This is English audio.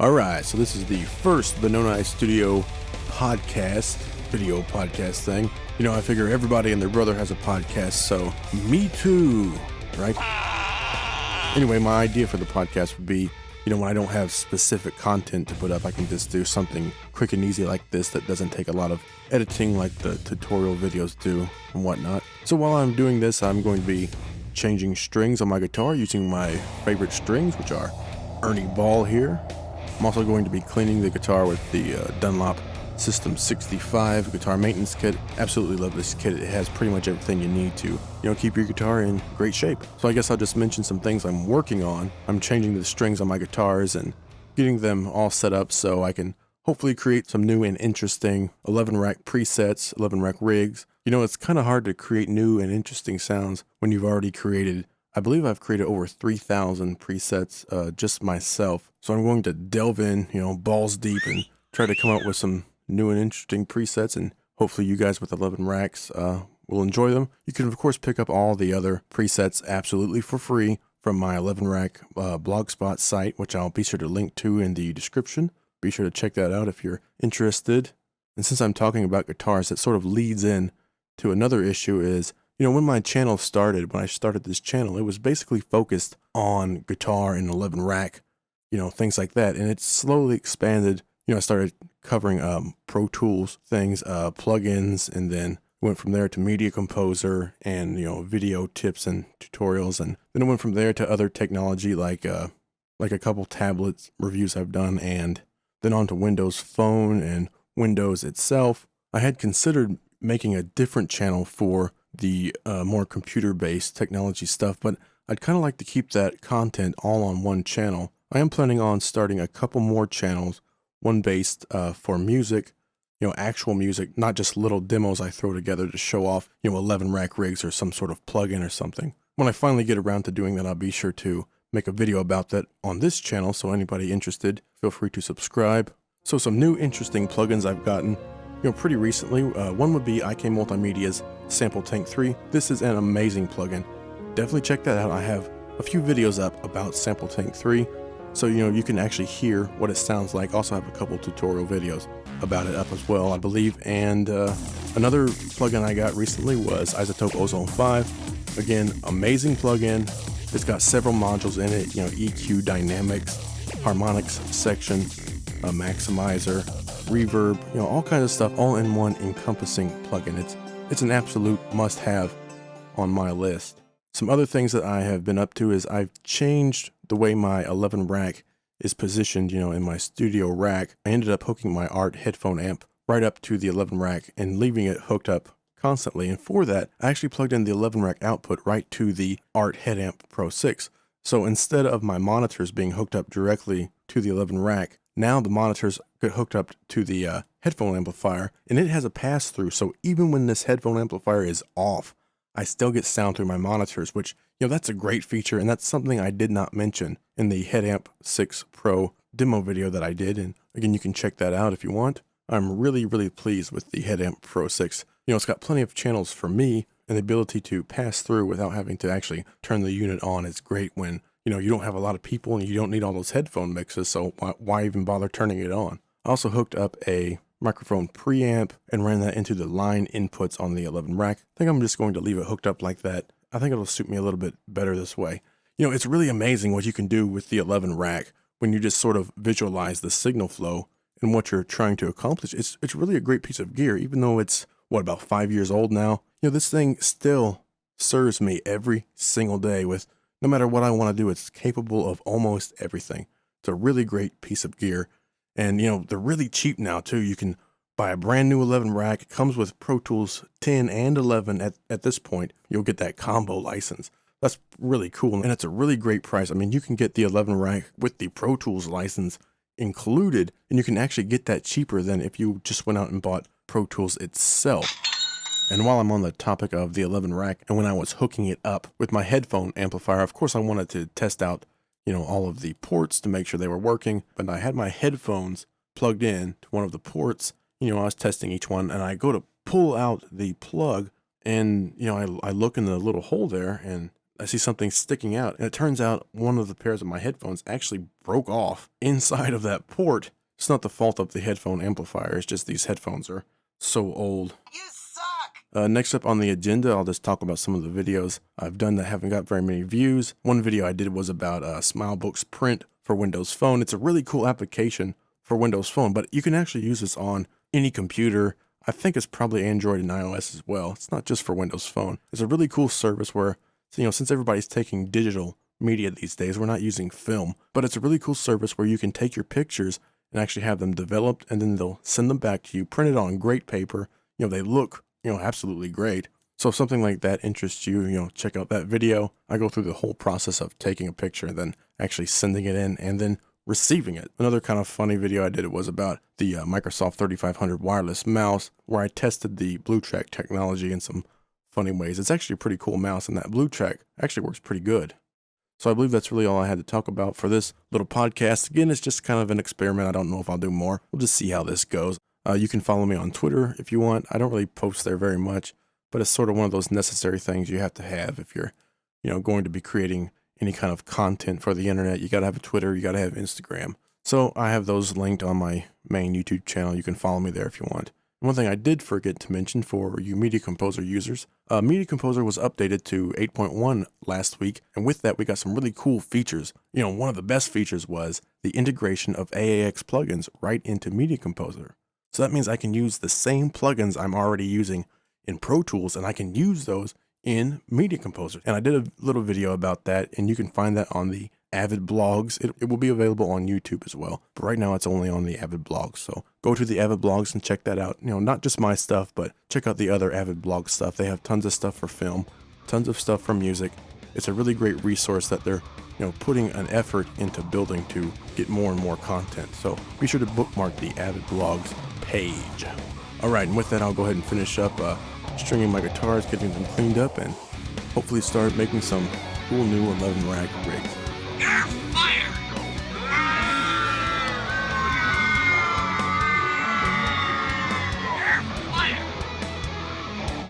Alright, so this is the first BenoniStudio podcast, video podcast thing. You know, I figure everybody and their brother has a podcast, so me too, right? Anyway, my idea for the podcast would be, when I don't have specific content to put up, I can just do something quick and easy like this that doesn't take a lot of editing like the tutorial videos do and whatnot. So while I'm doing this, I'm going to be changing strings on my guitar using my favorite strings, which are Ernie Ball here. I'm also going to be cleaning the guitar with the Dunlop System 65 guitar maintenance kit. Absolutely love this kit. It has pretty much everything you need to, keep your guitar in great shape. So I guess I'll just mention some things I'm working on. I'm changing the strings on my guitars and getting them all set up so I can hopefully create some new and interesting 11 rack presets, 11 rack rigs. It's kind of hard to create new and interesting sounds when you've already created, I believe I've created over 3,000 presets just myself. So I'm going to delve in, balls deep and try to come up with some new and interesting presets, and hopefully you guys with 11 racks will enjoy them. You can of course pick up all the other presets absolutely for free from my 11 rack blogspot site, which I'll be sure to link to in the description. Be sure to check that out if you're interested. And since I'm talking about guitars, that sort of leads in to another issue is, when my channel started, when I started this channel, it was basically focused on guitar and 11 rack, things like that. And it slowly expanded. I started covering Pro Tools things, plugins, and then went from there to Media Composer and, video tips and tutorials. And then it went from there to other technology like a couple tablets reviews I've done, and then on to Windows Phone and Windows itself. I had considered making a different channel for the more computer-based technology stuff, but I'd kind of like to keep that content all on one channel. I am planning on starting a couple more channels, one based for music, actual music, not just little demos I throw together to show off, 11 rack rigs or some sort of plugin or something. When I finally get around to doing that, I'll be sure to make a video about that on this channel, so anybody interested, feel free to subscribe. So some new interesting plugins I've gotten, pretty recently. One would be IK Multimedia's SampleTank 3. This is an amazing plugin. Definitely check that out. I have a few videos up about SampleTank 3, so you can actually hear what it sounds like. Also have a couple tutorial videos about it up as well, I believe. And another plugin I got recently was Izotope Ozone 5. Again, amazing plugin. It's got several modules in it, EQ, dynamics, harmonics section, a maximizer, reverb, all kinds of stuff, all in one encompassing plugin. It's an absolute must-have on my list. Some other things that I have been up to is I've changed the way my 11 rack is positioned, in my studio rack. I ended up hooking my Art headphone amp right up to the 11 rack and leaving it hooked up constantly. And for that, I actually plugged in the 11 rack output right to the Art HeadAmp Pro 6. So instead of my monitors being hooked up directly to the 11 rack, now the monitors get hooked up to the headphone amplifier, and it has a pass-through. So even when this headphone amplifier is off, I still get sound through my monitors, which, that's a great feature, and that's something I did not mention in the HeadAmp 6 Pro demo video that I did. And again, you can check that out if you want. I'm really, really pleased with the HeadAmp Pro 6. It's got plenty of channels for me, and the ability to pass through without having to actually turn the unit on is great when, you don't have a lot of people and you don't need all those headphone mixes, so why even bother turning it on? I also hooked up a microphone preamp and ran that into the line inputs on the 11 rack. I think I'm just going to leave it hooked up like that. I think it'll suit me a little bit better this way. It's really amazing what you can do with the 11 rack when you just sort of visualize the signal flow and what you're trying to accomplish. It's really a great piece of gear, even though it's, about 5 years old now. This thing still serves me every single day with, no matter what I want to do, it's capable of almost everything. It's a really great piece of gear. And, they're really cheap now, too. You can buy a brand new 11 rack. It comes with Pro Tools 10 and 11 at this point. You'll get that combo license. That's really cool. And it's a really great price. I mean, you can get the 11 rack with the Pro Tools license included, and you can actually get that cheaper than if you just went out and bought Pro Tools itself. And while I'm on the topic of the 11 rack, and when I was hooking it up with my headphone amplifier, of course I wanted to test out, all of the ports to make sure they were working. But I had my headphones plugged in to one of the ports. I was testing each one, and I go to pull out the plug, and, I look in the little hole there, and I see something sticking out, and it turns out one of the pairs of my headphones actually broke off inside of that port. It's not the fault of the headphone amplifier, it's just these headphones are so old. You suck! Next up on the agenda, I'll just talk about some of the videos I've done that haven't got very many views. One video I did was about SmileBooks print for Windows Phone. It's a really cool application for Windows Phone, but you can actually use this on any computer. I think it's probably Android and iOS as well. It's not just for Windows Phone. It's a really cool service where, since everybody's taking digital media these days, we're not using film, but it's a really cool service where you can take your pictures and actually have them developed, and then they'll send them back to you, printed on great paper. They look, absolutely great. So if something like that interests you, check out that video. I go through the whole process of taking a picture and then actually sending it in and then receiving it. Another kind of funny video I did was about the Microsoft 3500 wireless mouse, where I tested the BlueTrack technology in some funny ways. It's actually a pretty cool mouse, and that BlueTrack actually works pretty good. So I believe that's really all I had to talk about for this little podcast. Again, it's just kind of an experiment. I don't know if I'll do more. We'll just see how this goes. You can follow me on Twitter if you want. I don't really post there very much, but it's sort of one of those necessary things you have to have if you're, going to be creating any kind of content for the internet. You got to have a Twitter, you got to have Instagram. So I have those linked on my main YouTube channel. You can follow me there if you want. One thing I did forget to mention for you Media Composer users, Media Composer was updated to 8.1 last week, and with that we got some really cool features. One of the best features was the integration of AAX plugins right into Media Composer. So that means I can use the same plugins I'm already using in Pro Tools, and I can use those in Media Composer. And I did a little video about that, and you can find that on the AvidBlogs. It will be available on YouTube as well, but right now it's only on the AvidBlogs. So go to the AvidBlogs and check that out. Not just my stuff, but check out the other AvidBlog stuff. They have tons of stuff for film, tons of stuff for music. It's a really great resource that they're putting an effort into building to get more and more content. So be sure to bookmark the AvidBlogs page. All right, and with that, I'll go ahead and finish up stringing my guitars, getting them cleaned up, and hopefully start making some cool new 11 rack rigs.